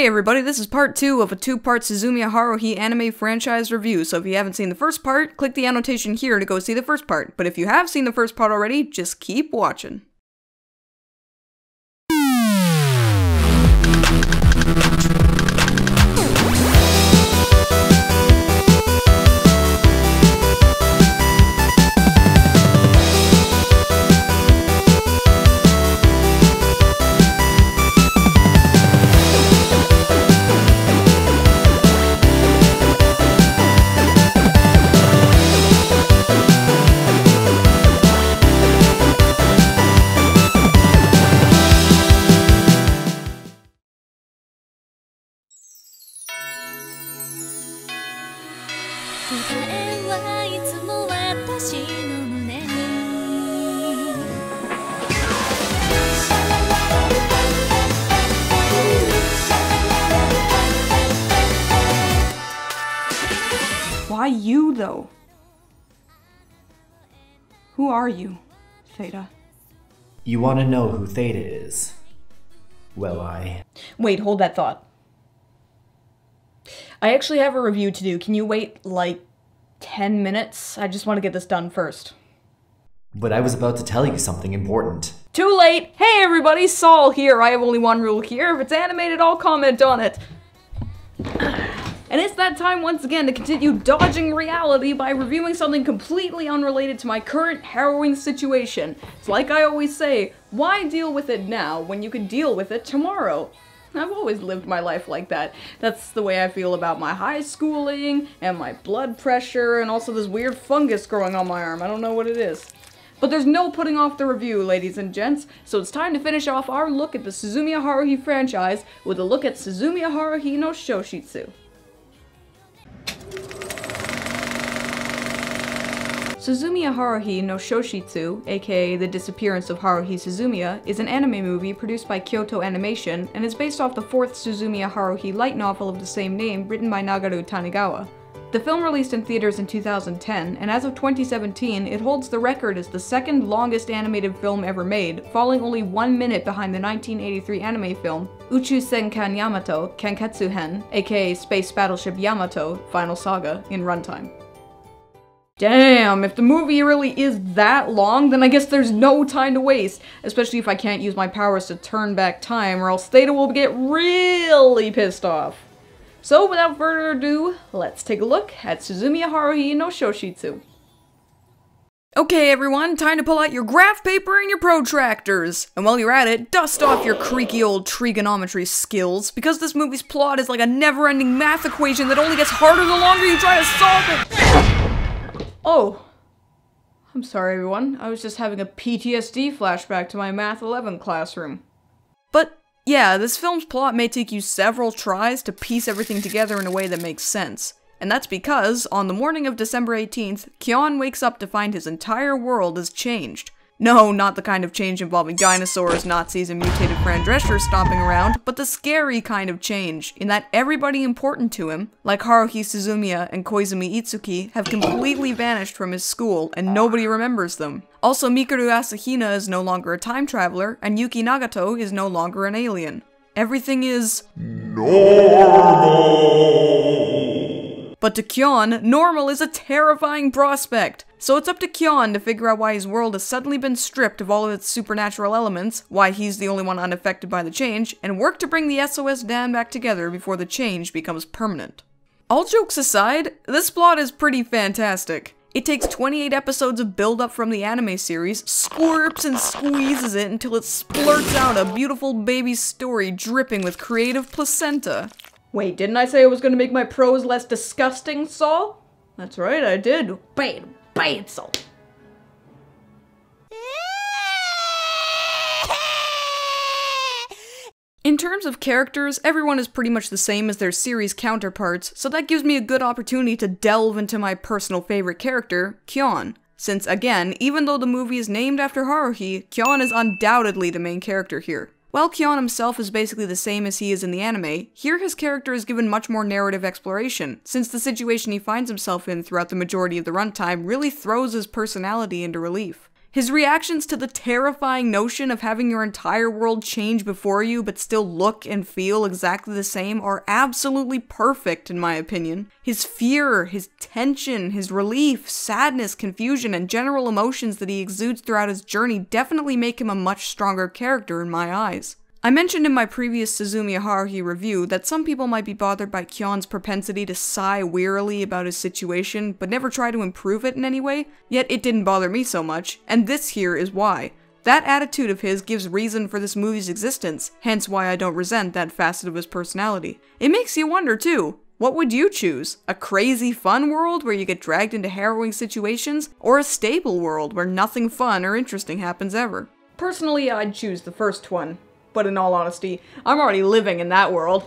everybody, this is part 2 of a 2-part Suzumiya Haruhi anime franchise review, so if you haven't seen the first part, click the annotation here to go see the first part, but if you have seen the first part already, just keep watching. Why you, though? Who are you, Theta? You want to know who Theta is? Well, Wait, hold that thought. I actually have a review to do. Can you wait, like, 10 minutes? I just want to get this done first. But I was about to tell you something important. Too late! Hey everybody, Sol here! I have only one rule here. If it's animated, I'll comment on it. And it's that time once again to continue dodging reality by reviewing something completely unrelated to my current harrowing situation. It's like I always say, why deal with it now when you can deal with it tomorrow? I've always lived my life like that. That's the way I feel about my high schooling, and my blood pressure, and also this weird fungus growing on my arm. I don't know what it is. But there's no putting off the review, ladies and gents, so it's time to finish off our look at the Suzumiya Haruhi franchise with a look at Suzumiya Haruhi no Shōshitsu. Suzumiya Haruhi no Shōshitsu, aka The Disappearance of Haruhi Suzumiya, is an anime movie produced by Kyoto Animation and is based off the 4th Suzumiya Haruhi light novel of the same name written by Nagaru Tanigawa. The film released in theaters in 2010, and as of 2017, it holds the record as the second longest animated film ever made, falling only 1 minute behind the 1983 anime film Uchu Senkan Yamato Kanketsu Hen, aka Space Battleship Yamato Final Saga, in runtime. Damn, if the movie really is that long, then I guess there's no time to waste, especially if I can't use my powers to turn back time, or else Theta will get really pissed off. So without further ado, let's take a look at Suzumiya Haruhi no Shōshitsu. Okay everyone, time to pull out your graph paper and your protractors. And while you're at it, dust off your creaky old trigonometry skills, because this movie's plot is like a never-ending math equation that only gets harder the longer you try to solve it. Oh, I'm sorry everyone, I was just having a PTSD flashback to my Math 11 classroom. But yeah, this film's plot may take you several tries to piece everything together in a way that makes sense. And that's because, on the morning of December 18th, Kyon wakes up to find his entire world has changed. No, not the kind of change involving dinosaurs, Nazis, and mutated Fran Drescher stomping around, but the scary kind of change, in that everybody important to him, like Haruhi Suzumiya and Koizumi Itsuki, have completely vanished from his school, and nobody remembers them. Also, Mikuru Asahina is no longer a time traveler, and Yuki Nagato is no longer an alien. Everything is normal! But to Kyon, normal is a terrifying prospect. So it's up to Kyon to figure out why his world has suddenly been stripped of all of its supernatural elements, why he's the only one unaffected by the change, and work to bring the SOS dam back together before the change becomes permanent. All jokes aside, this plot is pretty fantastic. It takes 28 episodes of build-up from the anime series, squirps and squeezes it until it splurts out a beautiful baby story dripping with creative placenta. Wait, didn't I say I was gonna make my prose less disgusting, Sol? That's right, I did. Bam! Sol. In terms of characters, everyone is pretty much the same as their series counterparts, so that gives me a good opportunity to delve into my personal favorite character, Kyon. Since, again, even though the movie is named after Haruhi, Kyon is undoubtedly the main character here. While Kyon himself is basically the same as he is in the anime, here his character is given much more narrative exploration, since the situation he finds himself in throughout the majority of the runtime really throws his personality into relief. His reactions to the terrifying notion of having your entire world change before you but still look and feel exactly the same are absolutely perfect in my opinion. His fear, his tension, his relief, sadness, confusion, and general emotions that he exudes throughout his journey definitely make him a much stronger character in my eyes. I mentioned in my previous Suzumiya Haruhi review that some people might be bothered by Kion's propensity to sigh wearily about his situation, but never try to improve it in any way, yet it didn't bother me so much, and this here is why. That attitude of his gives reason for this movie's existence, hence why I don't resent that facet of his personality. It makes you wonder too, what would you choose? A crazy fun world where you get dragged into harrowing situations, or a stable world where nothing fun or interesting happens ever? Personally, I'd choose the first one. But in all honesty, I'm already living in that world.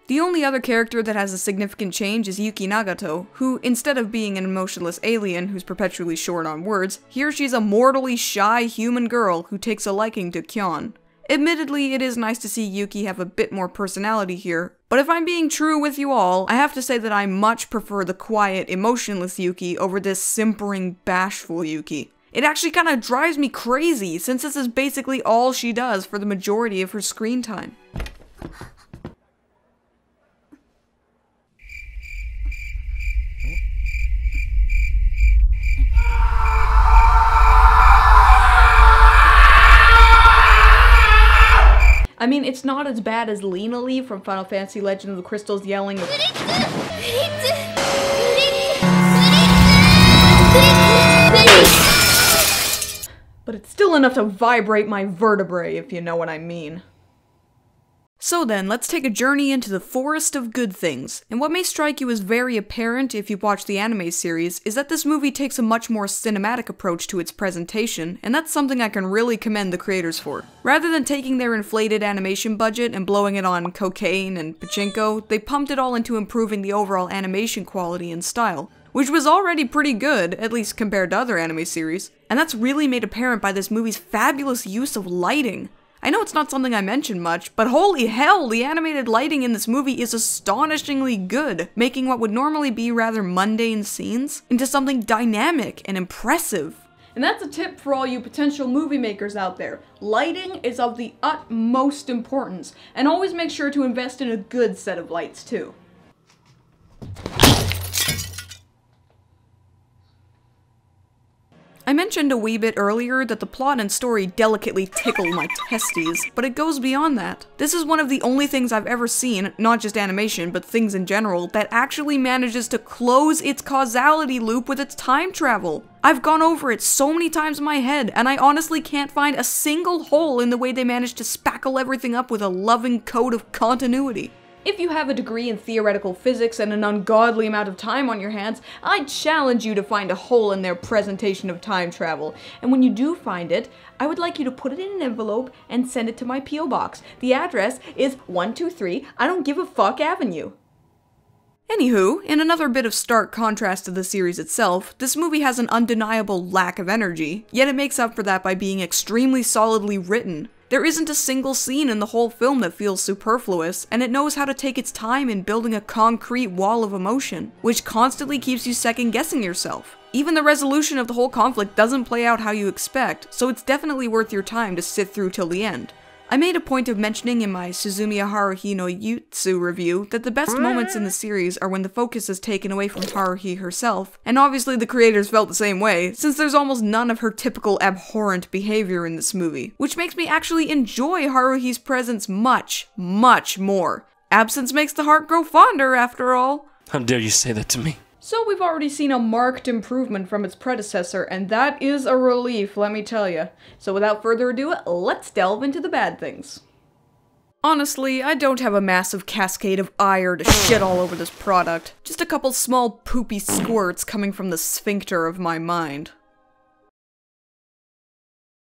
The only other character that has a significant change is Yuki Nagato, who, instead of being an emotionless alien who's perpetually short on words, here she's a mortally shy human girl who takes a liking to Kion. Admittedly, it is nice to see Yuki have a bit more personality here, but if I'm being true with you all, I have to say that I much prefer the quiet, emotionless Yuki over this simpering, bashful Yuki. It actually kind of drives me crazy, since this is basically all she does for the majority of her screen time. I mean, it's not as bad as Lena Lee from Final Fantasy Legend of the Crystals yelling but it's still enough to vibrate my vertebrae, if you know what I mean. So then, let's take a journey into the forest of good things, and what may strike you as very apparent if you watch the anime series is that this movie takes a much more cinematic approach to its presentation, and that's something I can really commend the creators for. Rather than taking their inflated animation budget and blowing it on cocaine and pachinko, they pumped it all into improving the overall animation quality and style, which was already pretty good, at least compared to other anime series, and that's really made apparent by this movie's fabulous use of lighting. I know it's not something I mention much, but holy hell, the animated lighting in this movie is astonishingly good, making what would normally be rather mundane scenes into something dynamic and impressive. And that's a tip for all you potential movie makers out there. Lighting is of the utmost importance, and always make sure to invest in a good set of lights too. I mentioned a wee bit earlier that the plot and story delicately tickle my testes, but it goes beyond that. This is one of the only things I've ever seen, not just animation, but things in general, that actually manages to close its causality loop with its time travel. I've gone over it so many times in my head, and I honestly can't find a single hole in the way they managed to spackle everything up with a loving coat of continuity. If you have a degree in theoretical physics and an ungodly amount of time on your hands, I challenge you to find a hole in their presentation of time travel. And when you do find it, I would like you to put it in an envelope and send it to my P.O. box. The address is 123 I Don't Give a Fuck Avenue. Anywho, in another bit of stark contrast to the series itself, this movie has an undeniable lack of energy, yet it makes up for that by being extremely solidly written. There isn't a single scene in the whole film that feels superfluous, and it knows how to take its time in building a concrete wall of emotion, which constantly keeps you second-guessing yourself. Even the resolution of the whole conflict doesn't play out how you expect, so it's definitely worth your time to sit through till the end. I made a point of mentioning in my Suzumiya Haruhi no Jutsu review that the best moments in the series are when the focus is taken away from Haruhi herself, and obviously the creators felt the same way, since there's almost none of her typical abhorrent behavior in this movie, which makes me actually enjoy Haruhi's presence much, much more. Absence makes the heart grow fonder, after all. How dare you say that to me? So we've already seen a marked improvement from its predecessor, and that is a relief, let me tell you. So without further ado, let's delve into the bad things. Honestly, I don't have a massive cascade of ire to shit all over this product. Just a couple small poopy squirts coming from the sphincter of my mind.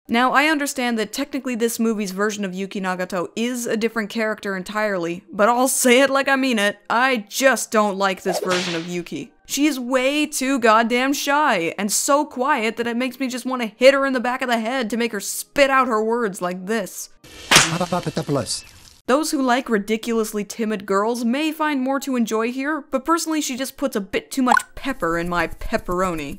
Now, I understand that technically this movie's version of Yuki Nagato is a different character entirely, but I'll say it like I mean it, I just don't like this version of Yuki. She is way too goddamn shy, and so quiet that it makes me just want to hit her in the back of the head to make her spit out her words like this. Those who like ridiculously timid girls may find more to enjoy here, but personally she just puts a bit too much pepper in my pepperoni.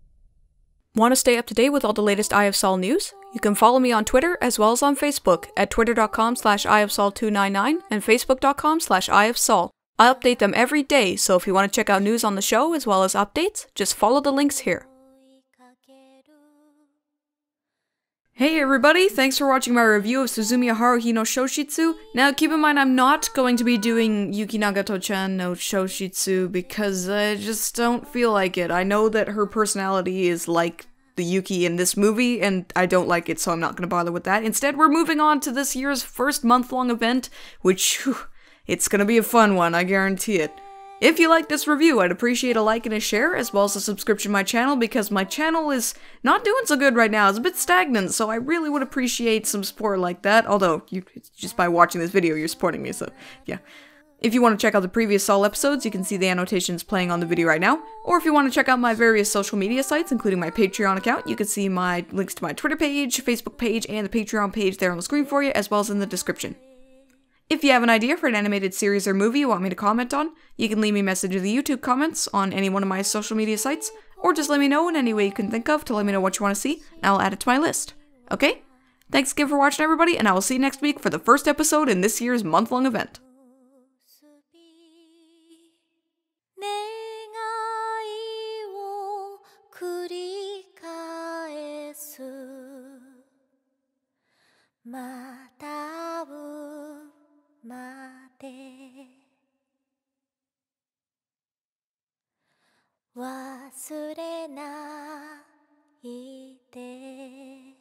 Want to stay up to date with all the latest EyeofSol news? You can follow me on Twitter as well as on Facebook at twitter.com/EyeofSol299 and facebook.com/EyeofSol. I update them every day, so if you want to check out news on the show as well as updates, just follow the links here. Hey everybody, thanks for watching my review of Suzumiya Haruhi no Shōshitsu. Now keep in mind I'm not going to be doing Yuki Nagato-chan no Shōshitsu because I just don't feel like it. I know that her personality is like the Yuki in this movie and I don't like it, so I'm not going to bother with that. Instead, we're moving on to this year's first month-long event, which, it's going to be a fun one, I guarantee it. If you like this review, I'd appreciate a like and a share, as well as a subscription to my channel, because my channel is not doing so good right now. It's a bit stagnant, so I really would appreciate some support like that, although, just by watching this video, you're supporting me, so, yeah. If you want to check out the previous Sol episodes, you can see the annotations playing on the video right now, or if you want to check out my various social media sites, including my Patreon account, you can see my links to my Twitter page, Facebook page, and the Patreon page there on the screen for you, as well as in the description. If you have an idea for an animated series or movie you want me to comment on, you can leave me a message in the YouTube comments on any one of my social media sites, or just let me know in any way you can think of to let me know what you want to see, and I'll add it to my list. Okay? Thanks again for watching, everybody, and I will see you next week for the first episode in this year's month-long event.忘れないで